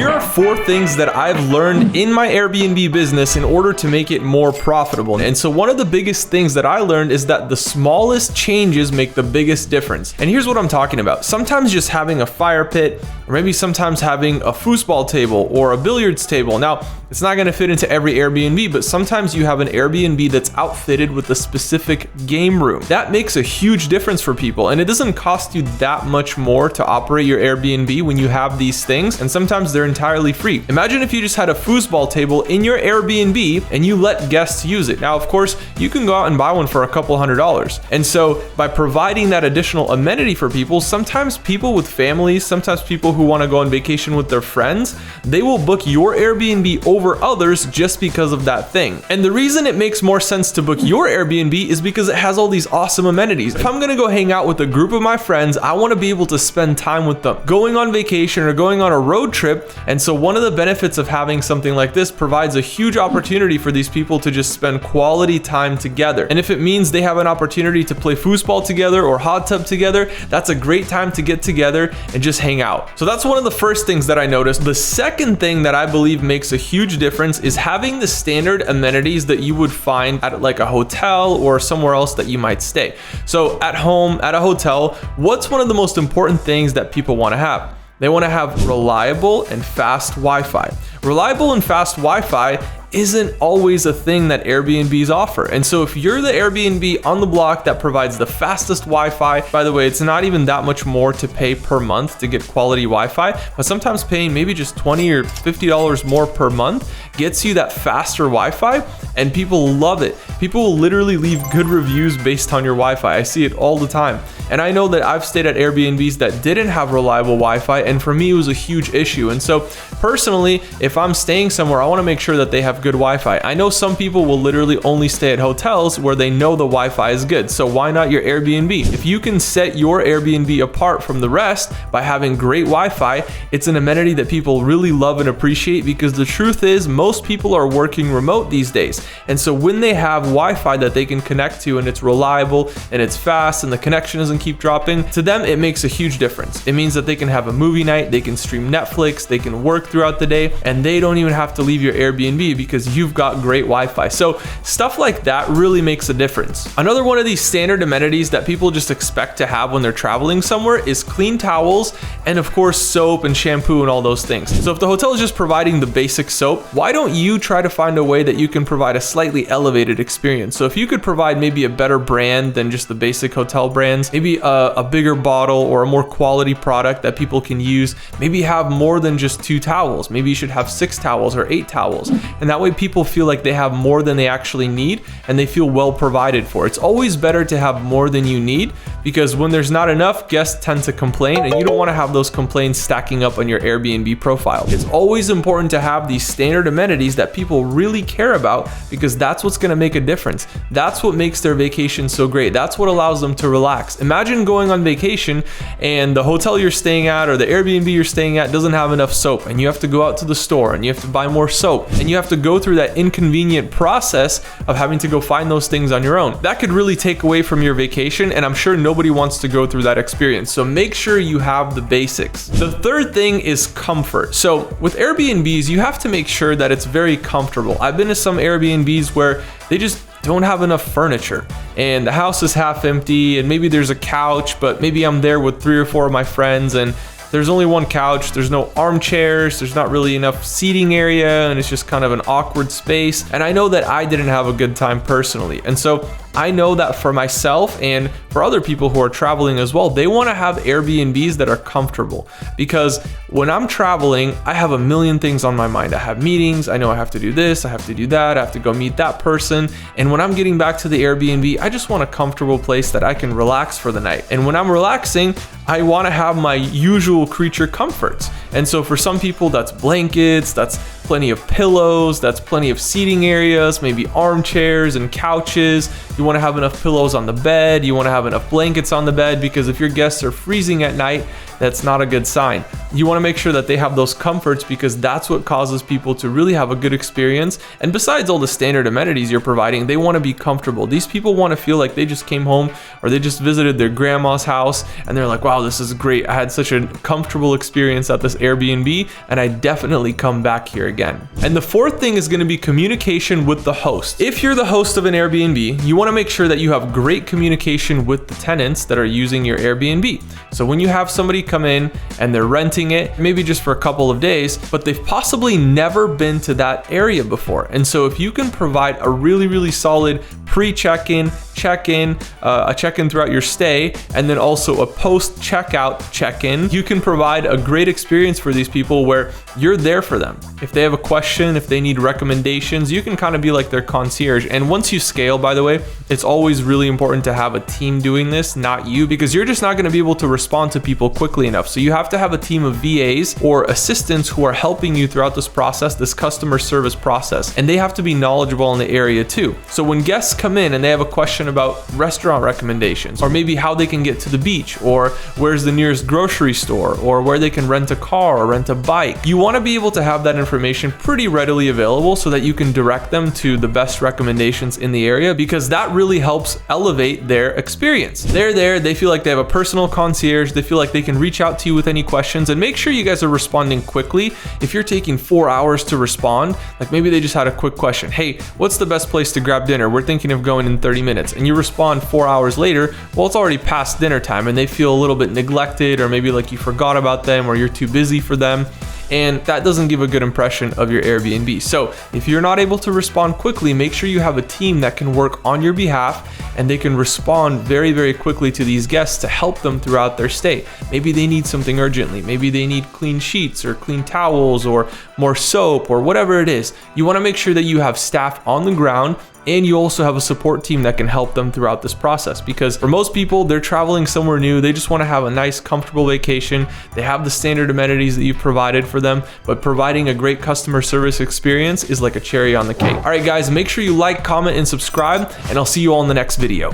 here are 4 things that I've learned in my Airbnb business in order to make it more profitable. And so one of the biggest things that I learned is that the smallest changes make the biggest difference. And here's what I'm talking about. Sometimes just having a fire pit, or maybe sometimes having a foosball table or a billiards table. Now, it's not gonna fit into every Airbnb, but sometimes you have an Airbnb that's outfitted with a specific game room. That makes a huge difference for people, and it doesn't cost you that much more to operate your Airbnb when you have these things, and sometimes they're entirely free. Imagine if you just had a foosball table in your Airbnb and you let guests use it. Now, of course, you can go out and buy one for a couple $100s. And so by providing that additional amenity for people, sometimes people with families, sometimes people who wanna go on vacation with their friends, they will book your Airbnb over others just because of that thing. And the reason it makes more sense to book your Airbnb is because it has all these awesome amenities. If I'm gonna go hang out with a group of my friends, I wanna be able to spend time with them, going on vacation or going on a road trip. And so one of the benefits of having something like this provides a huge opportunity for these people to just spend quality time together. And if it means they have an opportunity to play foosball together or hot tub together, that's a great time to get together and just hang out. So that's one of the first things that I noticed. The second thing that I believe makes a huge difference is having the standard amenities that you would find at like a hotel or somewhere else that you might stay. So at home, at a hotel, what's one of the most important things that people want to have? They want to have reliable and fast Wi-Fi. Reliable and fast Wi-Fi isn't always a thing that Airbnbs offer. And so if you're the Airbnb on the block that provides the fastest Wi-Fi, by the way, it's not even that much more to pay per month to get quality Wi-Fi, but sometimes paying maybe just $20 or $50 more per month gets you that faster Wi-Fi, and people love it. People will literally leave good reviews based on your Wi-Fi. I see it all the time. And I know that I've stayed at Airbnbs that didn't have reliable Wi-Fi, and for me, it was a huge issue. And so personally, if I'm staying somewhere, I wanna make sure that they have good Wi-Fi. I know some people will literally only stay at hotels where they know the Wi-Fi is good. So why not your Airbnb? If you can set your Airbnb apart from the rest by having great Wi-Fi, it's an amenity that people really love and appreciate, because the truth is most people are working remote these days. And so when they have Wi-Fi that they can connect to and it's reliable and it's fast and the connection doesn't keep dropping, to them it makes a huge difference. It means that they can have a movie night, they can stream Netflix, they can work throughout the day, and they don't even have to leave your Airbnb because you've got great Wi-Fi. So stuff like that really makes a difference. Another one of these standard amenities that people just expect to have when they're traveling somewhere is clean towels, and of course soap and shampoo and all those things. So if the hotel is just providing the basic soap, why don't you try to find a way that you can provide a slightly elevated experience? So if you could provide maybe a better brand than just the basic hotel brands, maybe a bigger bottle or a more quality product that people can use, maybe have more than just 2 towels. Maybe you should have 6 towels or 8 towels. And that way people feel like they have more than they actually need and they feel well provided for. It's always better to have more than you need, because when there's not enough, guests tend to complain, and you don't want to have those complaints stacking up on your Airbnb profile. It's always important to have these standard amenities that people really care about, because that's what's going to make a difference. That's what makes their vacation so great. That's what allows them to relax. Imagine going on vacation and the hotel you're staying at or the Airbnb you're staying at doesn't have enough soap, and you have to go out to the store and you have to buy more soap, and you have to go through that inconvenient process of having to go find those things on your own. That could really take away from your vacation, and I'm sure nobody wants to go through that experience. So make sure you have the basics. The third thing is comfort. So with Airbnbs, you have to make sure that it's very comfortable. I've been to some Airbnbs where they just don't have enough furniture and the house is half empty, and maybe there's a couch, but maybe I'm there with 3 or 4 of my friends and there's only one couch, there's no armchairs, there's not really enough seating area, and it's just kind of an awkward space. And I know that I didn't have a good time personally. And so I know that for myself and for other people who are traveling as well, they want to have Airbnbs that are comfortable, because when I'm traveling, I have a million things on my mind. I have meetings, I know I have to do this, I have to do that, I have to go meet that person. And when I'm getting back to the Airbnb, I just want a comfortable place that I can relax for the night. And when I'm relaxing, I want to have my usual creature comforts. And so for some people, that's blankets, that's plenty of pillows, that's plenty of seating areas, maybe armchairs and couches. You want to have enough pillows on the bed, you want to have enough blankets on the bed, because if your guests are freezing at night, that's not a good sign. You want to make sure that they have those comforts, because that's what causes people to really have a good experience. And besides all the standard amenities you're providing, they want to be comfortable. These people want to feel like they just came home or they just visited their grandma's house and they're like, wow, this is great. I had such a comfortable experience at this Airbnb and I definitely come back here again. And the fourth thing is going to be communication with the host. If you're the host of an Airbnb, you want to make sure that you have great communication with the tenants that are using your Airbnb. So when you have somebody come in and they're renting it, maybe just for a couple of days, but they've possibly never been to that area before. And so if you can provide a really solid pre-check-in, check-in, a check-in throughout your stay, and then also a post-checkout check-in, you can provide a great experience for these people where you're there for them. If they have a question, if they need recommendations, you can kind of be like their concierge. And once you scale, by the way, it's always really important to have a team doing this, not you, because you're just not going to be able to respond to people quickly enough. So you have to have a team of VAs or assistants who are helping you throughout this process, this customer service process, and they have to be knowledgeable in the area too. So when guests come in and they have a question about restaurant recommendations, or maybe how they can get to the beach, or where's the nearest grocery store, or where they can rent a car or rent a bike, you want to be able to have that information pretty readily available so that you can direct them to the best recommendations in the area, because that really helps elevate their experience. They're there, they feel like they have a personal concierge, they feel like they can reach out to you with any questions, and make sure you guys are responding quickly. If you're taking 4 hours to respond, like maybe they just had a quick question, hey, what's the best place to grab dinner? We're thinking of going in 30 minutes, and you respond 4 hours later, well, it's already past dinner time and they feel a little bit neglected, or maybe like you forgot about them or you're too busy for them. And that doesn't give a good impression of your Airbnb. So if you're not able to respond quickly, make sure you have a team that can work on your behalf and they can respond very quickly to these guests to help them throughout their stay. Maybe they need something urgently. Maybe they need clean sheets or clean towels or more soap or whatever it is. You want to make sure that you have staff on the ground, and you also have a support team that can help them throughout this process, because for most people, they're traveling somewhere new. They just want to have a nice, comfortable vacation. They have the standard amenities that you've provided for them, but providing a great customer service experience is like a cherry on the cake. All right, guys, make sure you like, comment, and subscribe, and I'll see you all in the next video.